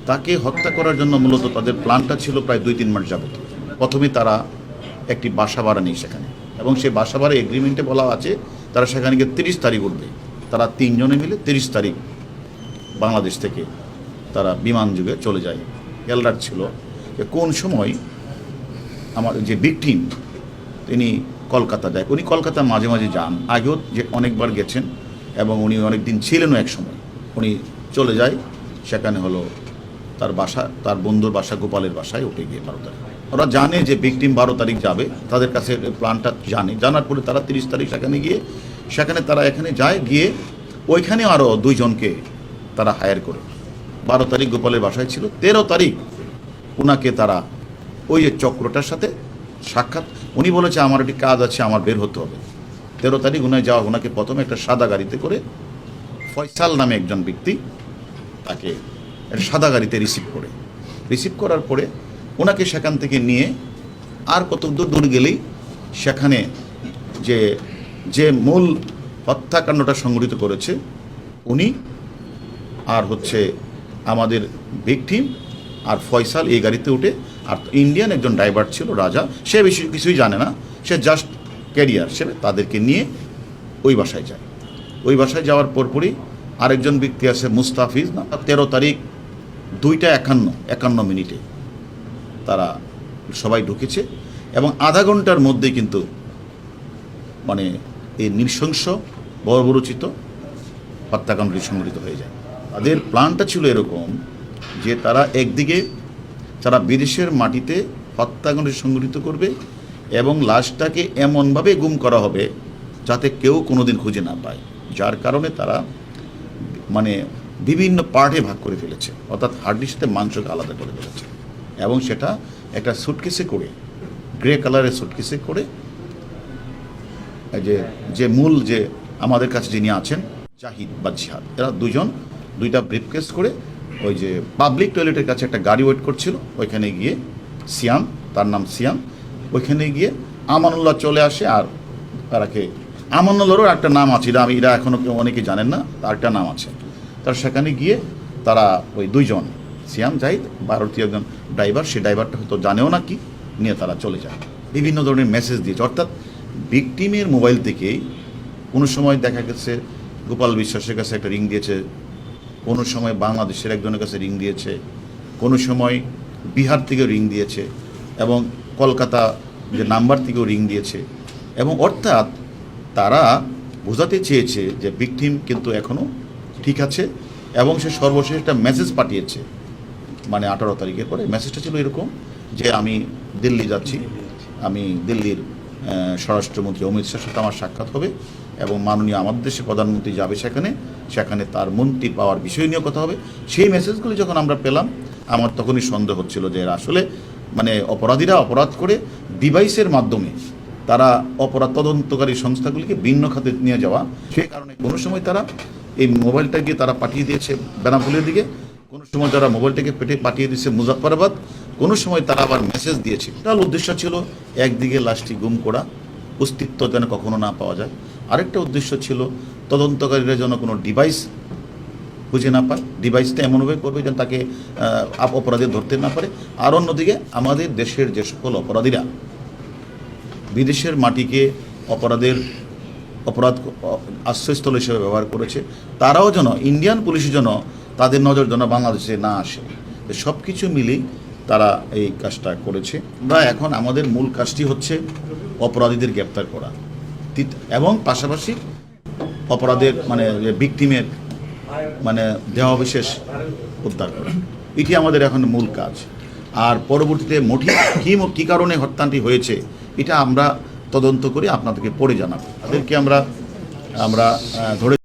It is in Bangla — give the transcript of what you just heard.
তাকে হত্যা করার জন্য মূলত তাদের প্ল্যানটা ছিল প্রায় 2-3 মাস যাবত। প্রথমে তারা একটি বাসা ভাড়া নেই সেখানে, এবং সেই বাসা ভাড়া এগ্রিমেন্টে বলা আছে তারা সেখানে গিয়ে 30 তারিখ উঠবে। তারা 3 জনে মিলে 30 তারিখ বাংলাদেশ থেকে তারা বিমান যুগে চলে যায়। খেয়াল রাখছিল যে কোন সময় আমার যে ভিকটিম তিনি কলকাতা যায়। উনি কলকাতা মাঝে মাঝে যান, আগেও যে অনেকবার গেছেন, এবং উনি অনেক দিন ছিলেনও এক সময়। উনি চলে যায়, সেখানে হলো তার বাসা, তার বন্ধুর বাসা গোপালের বাসায় উঠে গিয়ে 12 তারিখ। ওরা জানে যে ভিকটিম 12 তারিখ যাবে, তাদের কাছে প্ল্যানটা জানার পরে তারা 30 তারিখ সেখানে তারা এখানে যায়, গিয়ে ওইখানে আরও 2 জনকে তারা হায়ার করে 12 তারিখ গোপালের বাসায় ছিল। 13 তারিখ ওনাকে তারা ওই যে চক্রটার সাথে সাক্ষাৎ, উনি বলেছে আমার একটি কাজ আছে, আমার বের হতে হবে। 13 তারিখ ওনাকে প্রথমে একটা সাদা গাড়িতে করে ফয়সাল নামে একজন ব্যক্তি তাকে সাদা গাড়িতে রিসিভ করার পরে ওনাকে সেখান থেকে নিয়ে আর কত দূর গেলেই সেখানে যে মূল হত্যাকাণ্ডটা সংঘটিত করেছে উনি আর হচ্ছে আমাদের ভিকটিম আর ফয়সাল এই গাড়িতে উঠে, আর ইন্ডিয়ান একজন ড্রাইভার ছিল রাজা, সে বেশি কিছুই জানে না, সে জাস্ট ক্যারিয়ার হিসেবে তাদেরকে নিয়ে ওই বাসায় যায়। ওই বাসায় যাওয়ার পরপরই আরেকজন ব্যক্তি আছে মুস্তাফিজ না, 13 তারিখ 2:51 তারা সবাই ঢুকেছে, এবং আধা ঘন্টার মধ্যে কিন্তু মানে এই নৃশংস বর্বরচিত হত্যাকাণ্ডটি সংঘটিত হয়ে যায়। তাদের প্ল্যানটা ছিল এরকম যে তারা একদিকে তারা বিদেশের মাটিতে হত্যাকাণ্ড সংঘটিত করবে, এবং লাশটাকে এমনভাবে গুম করা হবে যাতে কেউ কোনোদিন খুঁজে না পায়, যার কারণে তারা মানে বিভিন্ন পার্টে ভাগ করে ফেলেছে, অর্থাৎ হাড্ডির সাথে মাংসকে আলাদা করে ফেলেছে, এবং সেটা একটা সুটকেসে করে, গ্রে কালারের সুটকেসে করে, যে মূল যে আমাদের কাছে যিনি আছেন জাহিদ বা জিহাদ, এরা 2 জন 2টা ব্রিফকেস করে ওই যে পাবলিক টয়লেটের কাছে একটা গাড়ি ওয়েট করছিল, ওইখানে গিয়ে সিয়াম, তার নাম সিয়াম, ওইখানে গিয়ে আমানুল্লাহ চলে আসে। আর তারাকে আমানুল্লাহরও একটা নাম আছে, এরা এখনও অনেকে জানেন না, তার একটা নাম আছে। তার সেখানে গিয়ে তারা ওই 2 জন সিয়াম জাহিদ, ভারতীয় একজন ড্রাইভার, সেই ড্রাইভারটা হয়তো জানেও না কি, নিয়ে তারা চলে যায়। বিভিন্ন ধরনের মেসেজ দিয়েছে, অর্থাৎ ভিকটিমের মোবাইল থেকেই কোনো সময় দেখা গেছে গোপাল বিশ্বাসের কাছে একটা রিং দিয়েছে, কোনো সময় বাংলাদেশের একজনের কাছে রিং দিয়েছে, কোনো সময় বিহার থেকেও রিং দিয়েছে, এবং কলকাতা যে নাম্বার থেকেও রিং দিয়েছে, এবং অর্থাৎ তারা বোঝাতে চেয়েছে যে ভিকটিম কিন্তু এখনও ঠিক আছে, এবং সে সর্বশেষ একটা মেসেজ পাঠিয়েছে, মানে 18 তারিখের পরে মেসেজটা ছিল এরকম যে আমি দিল্লি যাচ্ছি, আমি দিল্লির স্বরাষ্ট্রমন্ত্রী অমিত শাহের সাথে আমার সাক্ষাৎ হবে, এবং মাননীয় আমাদের দেশের প্রধানমন্ত্রী যাবে সেখানে তার মন্ত্রী পাওয়ার বিষয় নিয়ে কথা হবে। সেই মেসেজগুলি যখন আমরা পেলাম, আমার তখনই সন্দেহ হচ্ছিল যে এরা আসলে মানে অপরাধীরা অপরাধ করে ডিভাইসের মাধ্যমে তারা অপরাধ তদন্তকারী সংস্থাগুলিকে ভিন্ন খাতে নিয়ে যাওয়া, সেই কারণে কোনো সময় তারা এই মোবাইলটাকে তারা পাঠিয়ে দিয়েছে বেনাপোলের দিকে, কোনো সময় তারা মোবাইলটাকে পাঠিয়ে দিয়েছে মুজাফফরাবাদ, কোনো সময় তারা আবার মেসেজ দিয়েছে। তার উদ্দেশ্য ছিল একদিকে লাশটি গুম করা, অস্তিত্ব যেন কখনো না পাওয়া যায়, আরেকটা উদ্দেশ্য ছিল তদন্তকারীরা যেন কোনো ডিভাইস খুঁজে না পায়, ডিভাইসটা এমনভাবে করবে যেন তাকে অপরাধী ধরতে না পারে। আর অন্যদিকে আমাদের দেশের যে সকল অপরাধীরা বিদেশের মাটিকে অপরাধ আশ্রয়স্থল হিসেবে ব্যবহার করেছে, তারাও যেন ইন্ডিয়ান পুলিশ যেন তাদের নজর যেন বাংলাদেশে না আসে। সব কিছু মিলেই তারা এই কাজটা করেছে। আমরা এখন আমাদের মূল কাজটি হচ্ছে অপরাধীদের গ্রেপ্তার করা, এবং পাশাপাশি অপরাধের মানে ভিকটিমের মানে দেহাবশেষ উদ্ধার করা, এটি আমাদের এখন মূল কাজ। আর পরবর্তীতে কী কারণে হত্যাটি হয়েছে এটা আমরা তদন্ত করে আপনাদেরকে পরে জানাবো। তাদেরকে আমরা ধরে